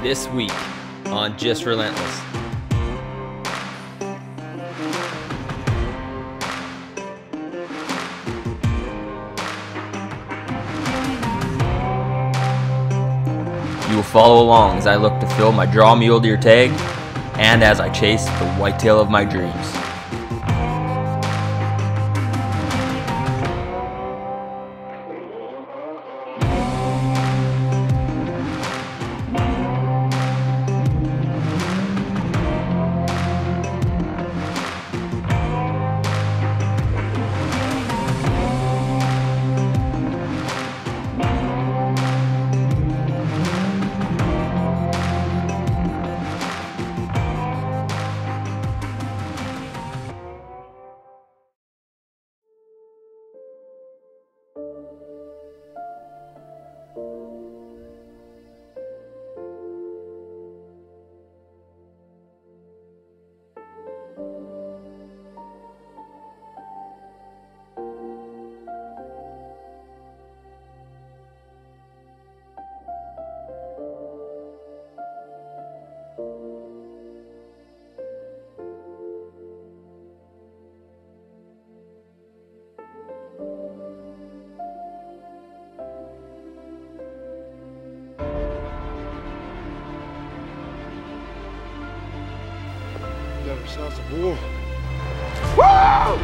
this week on Just Relentless. You will follow along as I look to fill my draw mule deer tag and as I chase the whitetail of my dreams. Got ourselves a bull. Woo!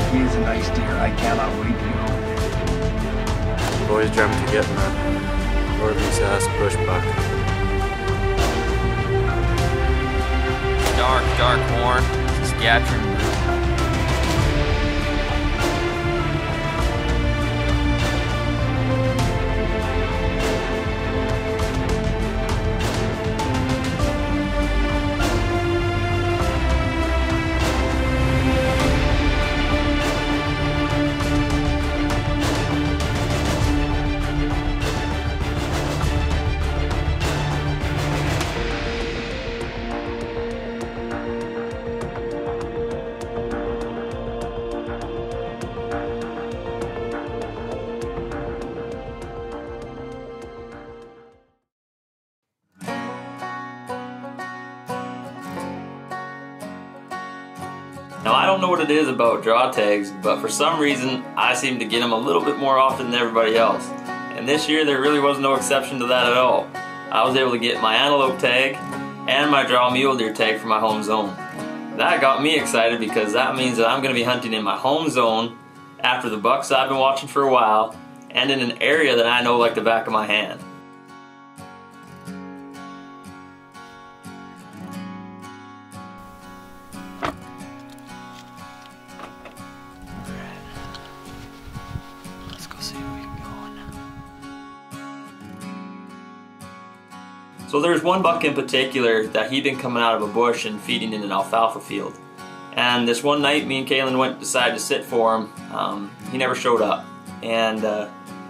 He is a nice deer. I cannot wait to go. Boys dreamt of getting a northeast ass bush buck. Dark horn, Saskatchewan. Now I don't know what it is about draw tags, but for some reason I seem to get them a little bit more often than everybody else. And this year there really was no exception to that at all. I was able to get my antelope tag and my draw mule deer tag for my home zone. That got me excited because that means that I'm going to be hunting in my home zone after the bucks I've been watching for a while and in an area that I know like the back of my hand. So there's one buck in particular that he'd been coming out of a bush and feeding in an alfalfa field. And this one night me and Kaylin decided to sit for him. He never showed up. And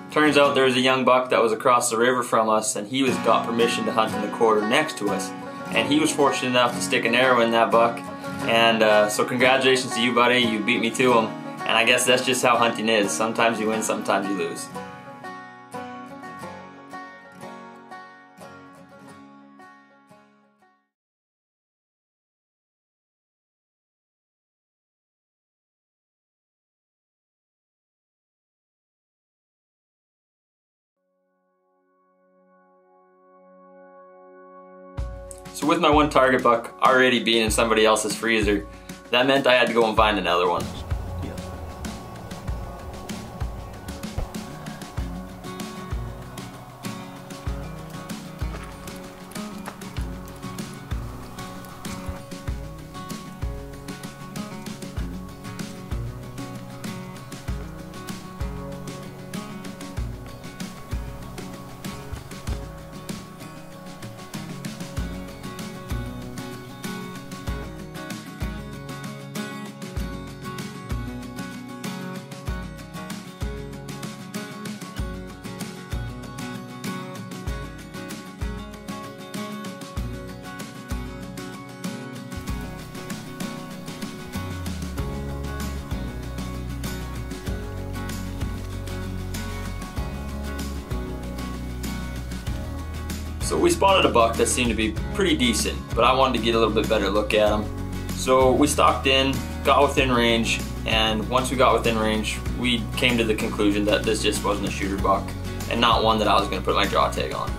turns out there was a young buck that was across the river from us and he got permission to hunt in the quarter next to us. And he was fortunate enough to stick an arrow in that buck. And so congratulations to you, buddy. You beat me to him. And I guess that's just how hunting is. Sometimes you win, sometimes you lose. So with my one target buck already being in somebody else's freezer, that meant I had to go and find another one. So we spotted a buck that seemed to be pretty decent, but I wanted to get a little bit better look at him. So we stalked in, got within range, and once we got within range, we came to the conclusion that this just wasn't a shooter buck, and not one that I was going to put my draw tag on.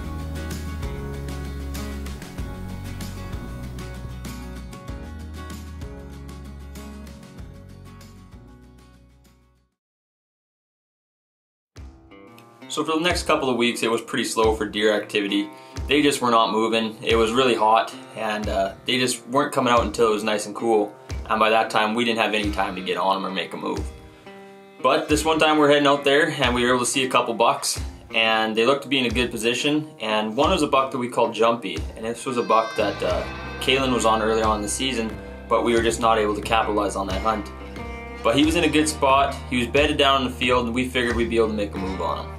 So for the next couple of weeks, it was pretty slow for deer activity. They just were not moving. It was really hot, and they just weren't coming out until it was nice and cool. And by that time, we didn't have any time to get on them or make a move. But this one time we're heading out there, and we were able to see a couple bucks, and they looked to be in a good position. And one was a buck that we called Jumpy, and this was a buck that Kalen was on earlier on in the season, but we were just not able to capitalize on that hunt. But he was in a good spot. He was bedded down in the field, and we figured we'd be able to make a move on him.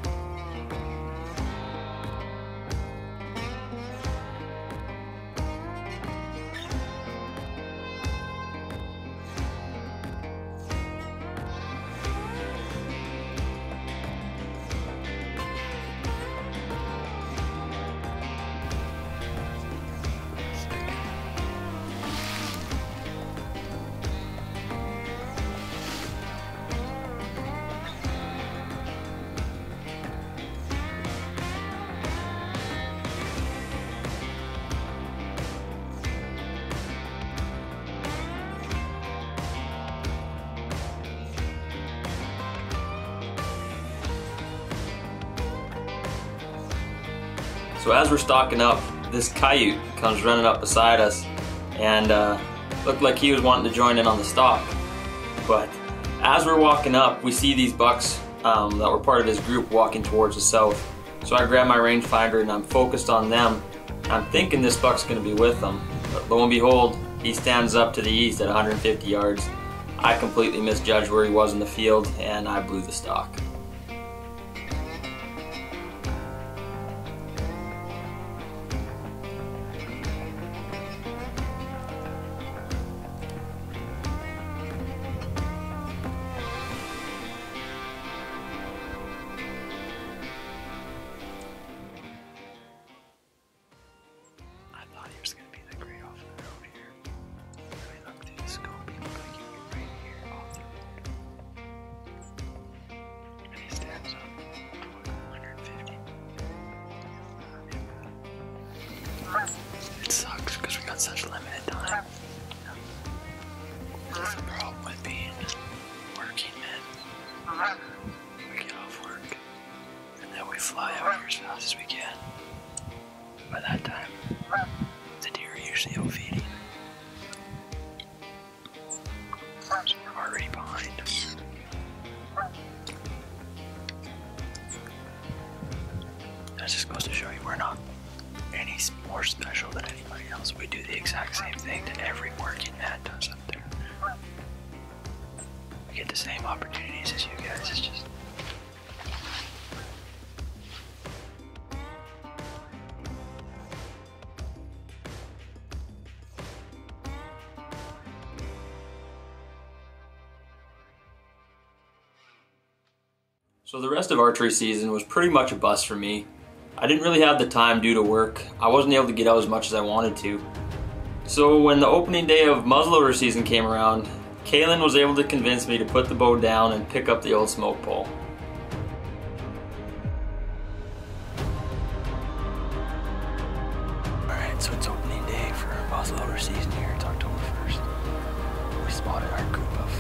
So as we're stalking up, this coyote comes running up beside us, and looked like he was wanting to join in on the stalk. But as we're walking up, we see these bucks that were part of his group walking towards the south. So I grab my rangefinder and I'm focused on them. I'm thinking this buck's going to be with them, but lo and behold, he stands up to the east at 150 yards. I completely misjudged where he was in the field, and I blew the stalk. It sucks because we got such limited time. That's the problem with being working men. We get off work and then we fly out here as fast as we can. By that time, the deer are usually out feeding. So we're already behind. That just goes to show you we're not any more special than anybody else. We do the exact same thing that every working man does up there. We get the same opportunities as you guys. It's just So the rest of archery season was pretty much a bust for me. I didn't really have the time due to work. I wasn't able to get out as much as I wanted to. So when the opening day of muzzleloader season came around, Kalen was able to convince me to put the bow down and pick up the old smoke pole. alright, so it's opening day for muzzleloader season here. It's October 1st. We spotted our group of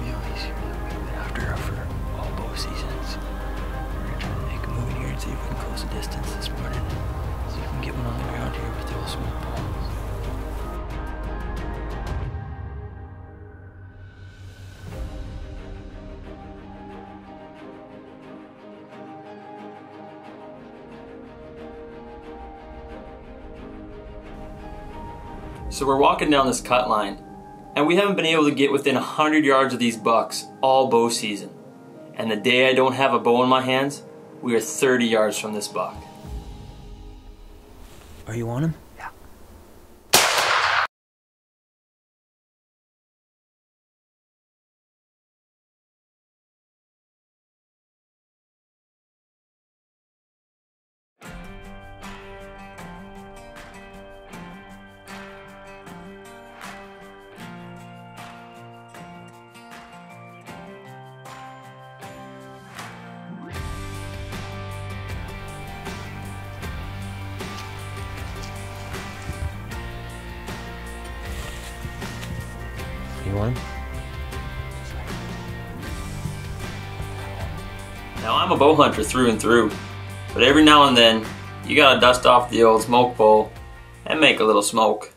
muleys here that we've been after for all bow seasons. We're gonna try to make a move in here and see if we can close the distance this morning. See if we can get one on the ground here with the old smoke pole. So we're walking down this cut line, and we haven't been able to get within 100 yards of these bucks all bow season. And the day I don't have a bow in my hands, we are 30 yards from this buck. Oh, you want him? Yeah. You want him? Now I'm a bow hunter through and through, but every now and then you gotta dust off the old smoke bowl and make a little smoke.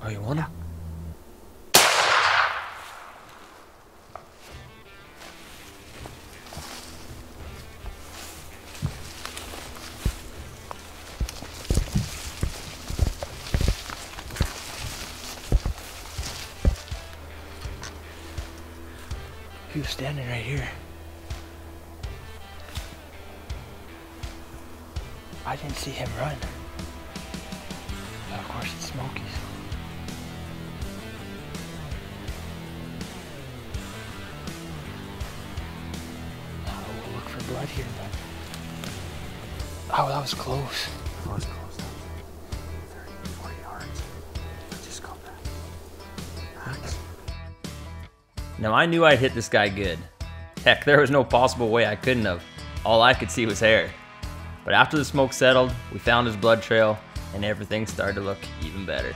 Oh, you want him? He was standing right here. I didn't see him run. But of course it's Smokey's. Oh, we'll look for blood here, but... Oh, that was close. That was close. 30, 40 yards. I just got that. Axe. Now I knew I'd hit this guy good. Heck, there was no possible way I couldn't have. All I could see was hair. But after the smoke settled, we found his blood trail and everything started to look even better.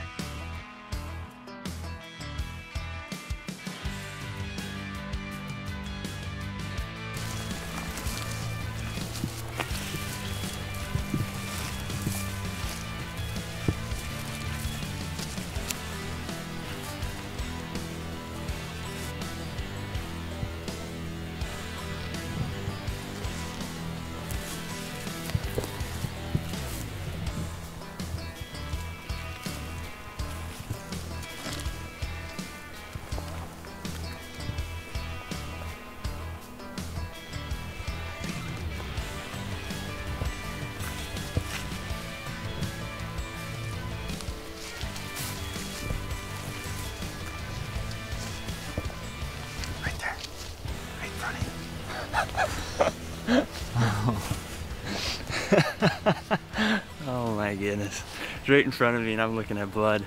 Oh my goodness. It's right in front of me and I'm looking at blood.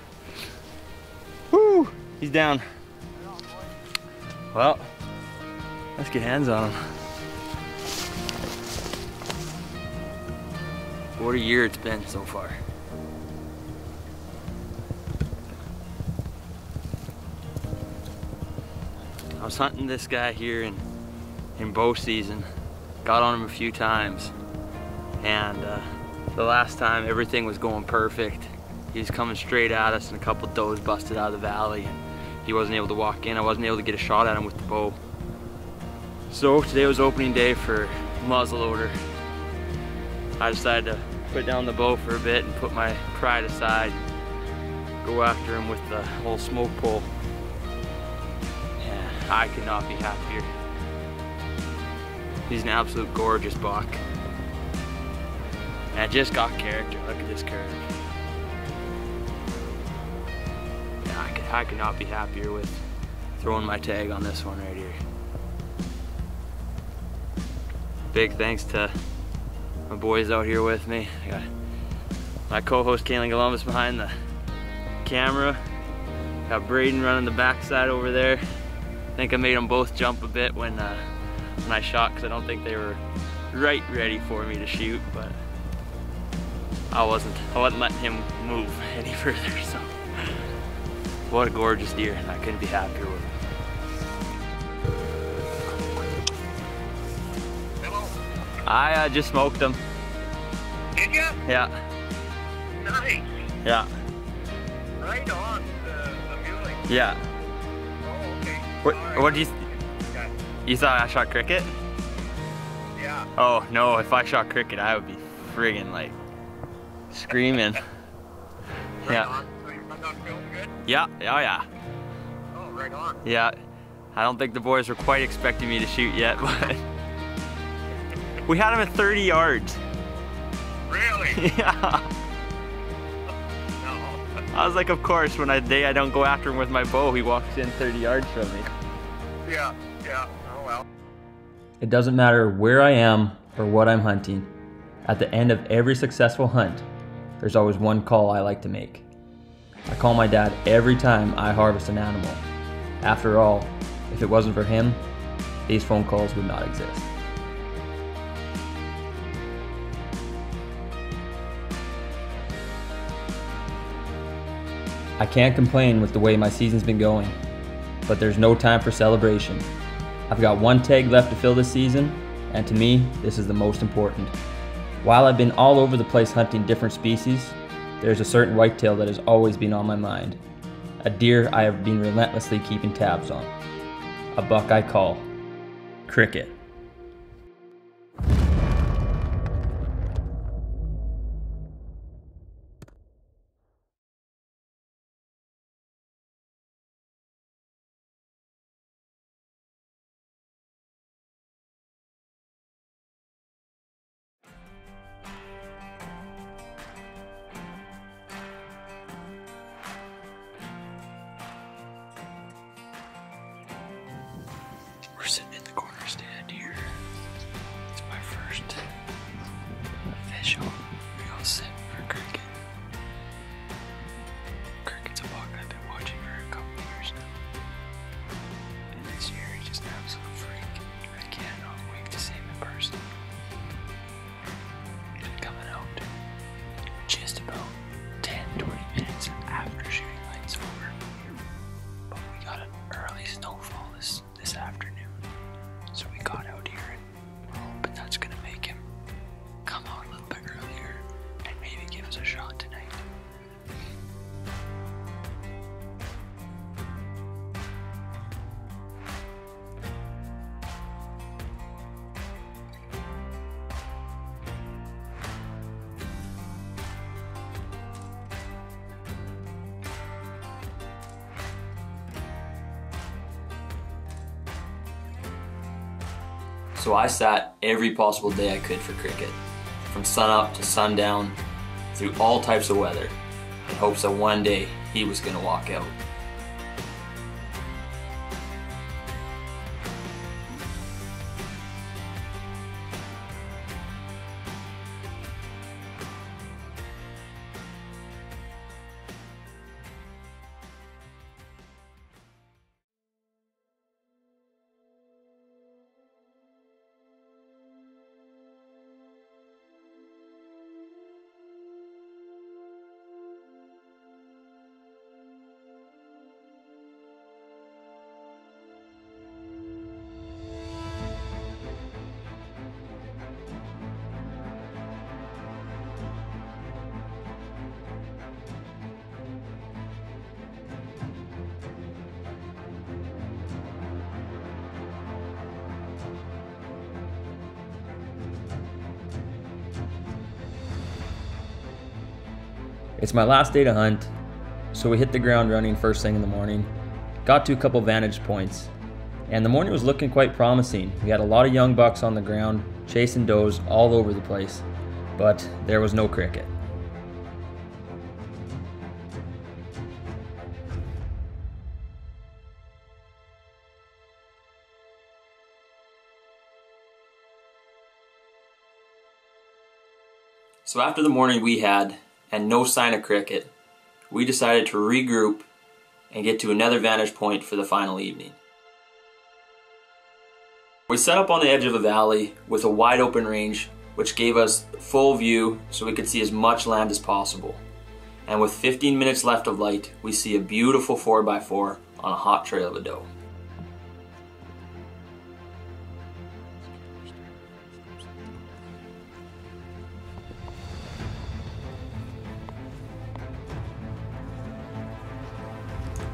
Woo! He's down. Well, let's get hands on him. What a year it's been so far. I was hunting this guy here in bow season. Got on him a few times. And the last time everything was going perfect. He was coming straight at us and a couple does busted out of the valley and he wasn't able to walk in. I wasn't able to get a shot at him with the bow. So today was opening day for muzzleloader. I decided to put down the bow for a bit and put my pride aside. Go after him with the whole smoke pole. Yeah, I could not be happier. He's an absolute gorgeous buck. And I just got character. Look at this curve. Yeah, I could not be happier with throwing my tag on this one right here. Big thanks to my boys out here with me. I got my co-host Caleb Davidson behind the camera. Got Braden running the backside over there. I think I made them both jump a bit when I shot because I don't think they were right ready for me to shoot, but I wasn't letting him move any further, so. What a gorgeous deer, I couldn't be happier with him. Hello? I just smoked him. Did ya? Yeah, Nice. yeah, Right on the muley. yeah. Oh, okay. What did Okay. you thought I shot cricket? Yeah. Oh no, if I shot cricket I would be friggin' like screaming. Right Yeah. on. So you run on film good? Yeah, oh yeah. Oh, right on. Yeah, I don't think the boys were quite expecting me to shoot yet, but we had him at 30 yards. Really? Yeah. No. I was like, of course, when I don't go after him with my bow, he walks in 30 yards from me. Yeah, yeah. Oh, well. It doesn't matter where I am or what I'm hunting. At the end of every successful hunt, there's always one call I like to make. I call my dad every time I harvest an animal. After all, if it wasn't for him, these phone calls would not exist. I can't complain with the way my season's been going, but there's no time for celebration. I've got one tag left to fill this season, and to me, this is the most important. While I've been all over the place hunting different species, there's a certain whitetail that has always been on my mind. A deer I have been relentlessly keeping tabs on. A buck I call Cricket. We're sitting in the corner stand here. It's my first official real sit for cricket. Cricket's a buck I've been watching for a couple years now. And this year he's just an absolute freak. I cannot wait to see him in person. He's been coming out just about 10-20 minutes after shooting light's over. But we got an early snowfall this afternoon. So we got out here and we're hoping that's gonna make him come out a little bit earlier and maybe give us a shot tonight. So I sat every possible day I could for cricket, from sunup to sundown, through all types of weather, in hopes that one day he was going to walk out. It's my last day to hunt, so we hit the ground running first thing in the morning. Got to a couple vantage points, and the morning was looking quite promising. We had a lot of young bucks on the ground, chasing does all over the place, but there was no cricket. So after the morning we had, and no sign of cricket, we decided to regroup and get to another vantage point for the final evening. We set up on the edge of a valley with a wide open range, which gave us full view so we could see as much land as possible. And with 15 minutes left of light, we see a beautiful 4x4 on a hot trail of a doe.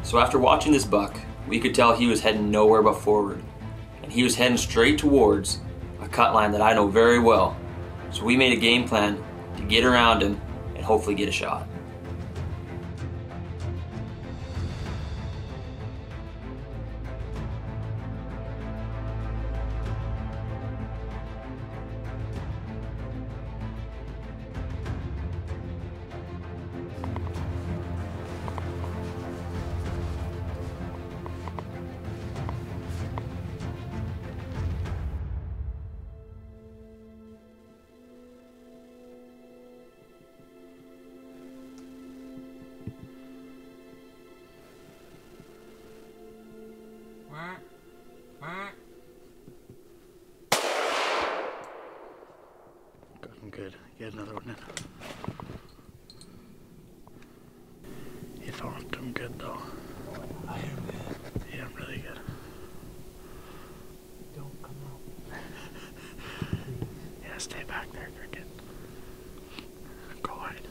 So after watching this buck, we could tell he was heading nowhere but forward. And he was heading straight towards a cut line that I know very well. So we made a game plan to get around him and hopefully get a shot. Got him good. Get another one in. He thought him. good though. I am good. Yeah, I'm really good. Don't come out. Yeah, stay back there, cricket. Go wide.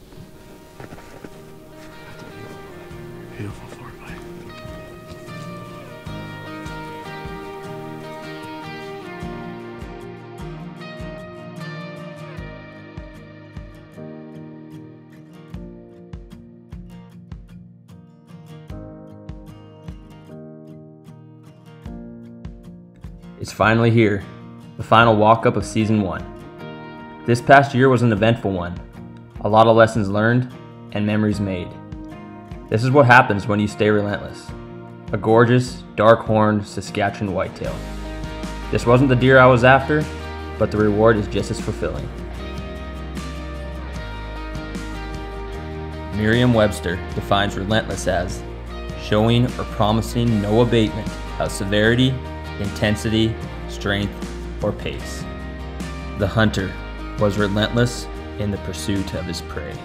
Beautiful 4x. It's finally here, the final walk-up of Season 1. This past year was an eventful one, a lot of lessons learned and memories made. This is what happens when you stay relentless. A gorgeous, dark-horned Saskatchewan whitetail. This wasn't the deer I was after, but the reward is just as fulfilling. Merriam-Webster defines relentless as showing or promising no abatement of severity, intensity, strength, or pace. The hunter was relentless in the pursuit of his prey.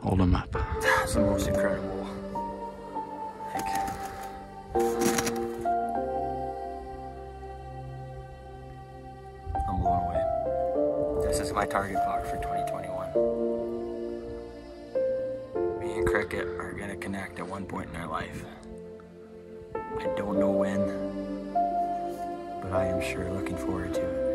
Hold him up. That's the most incredible. I'm blown away. This is my target buck for 2021. Me and Cricket are gonna connect at one point in our life. I don't know when, but I am sure looking forward to it.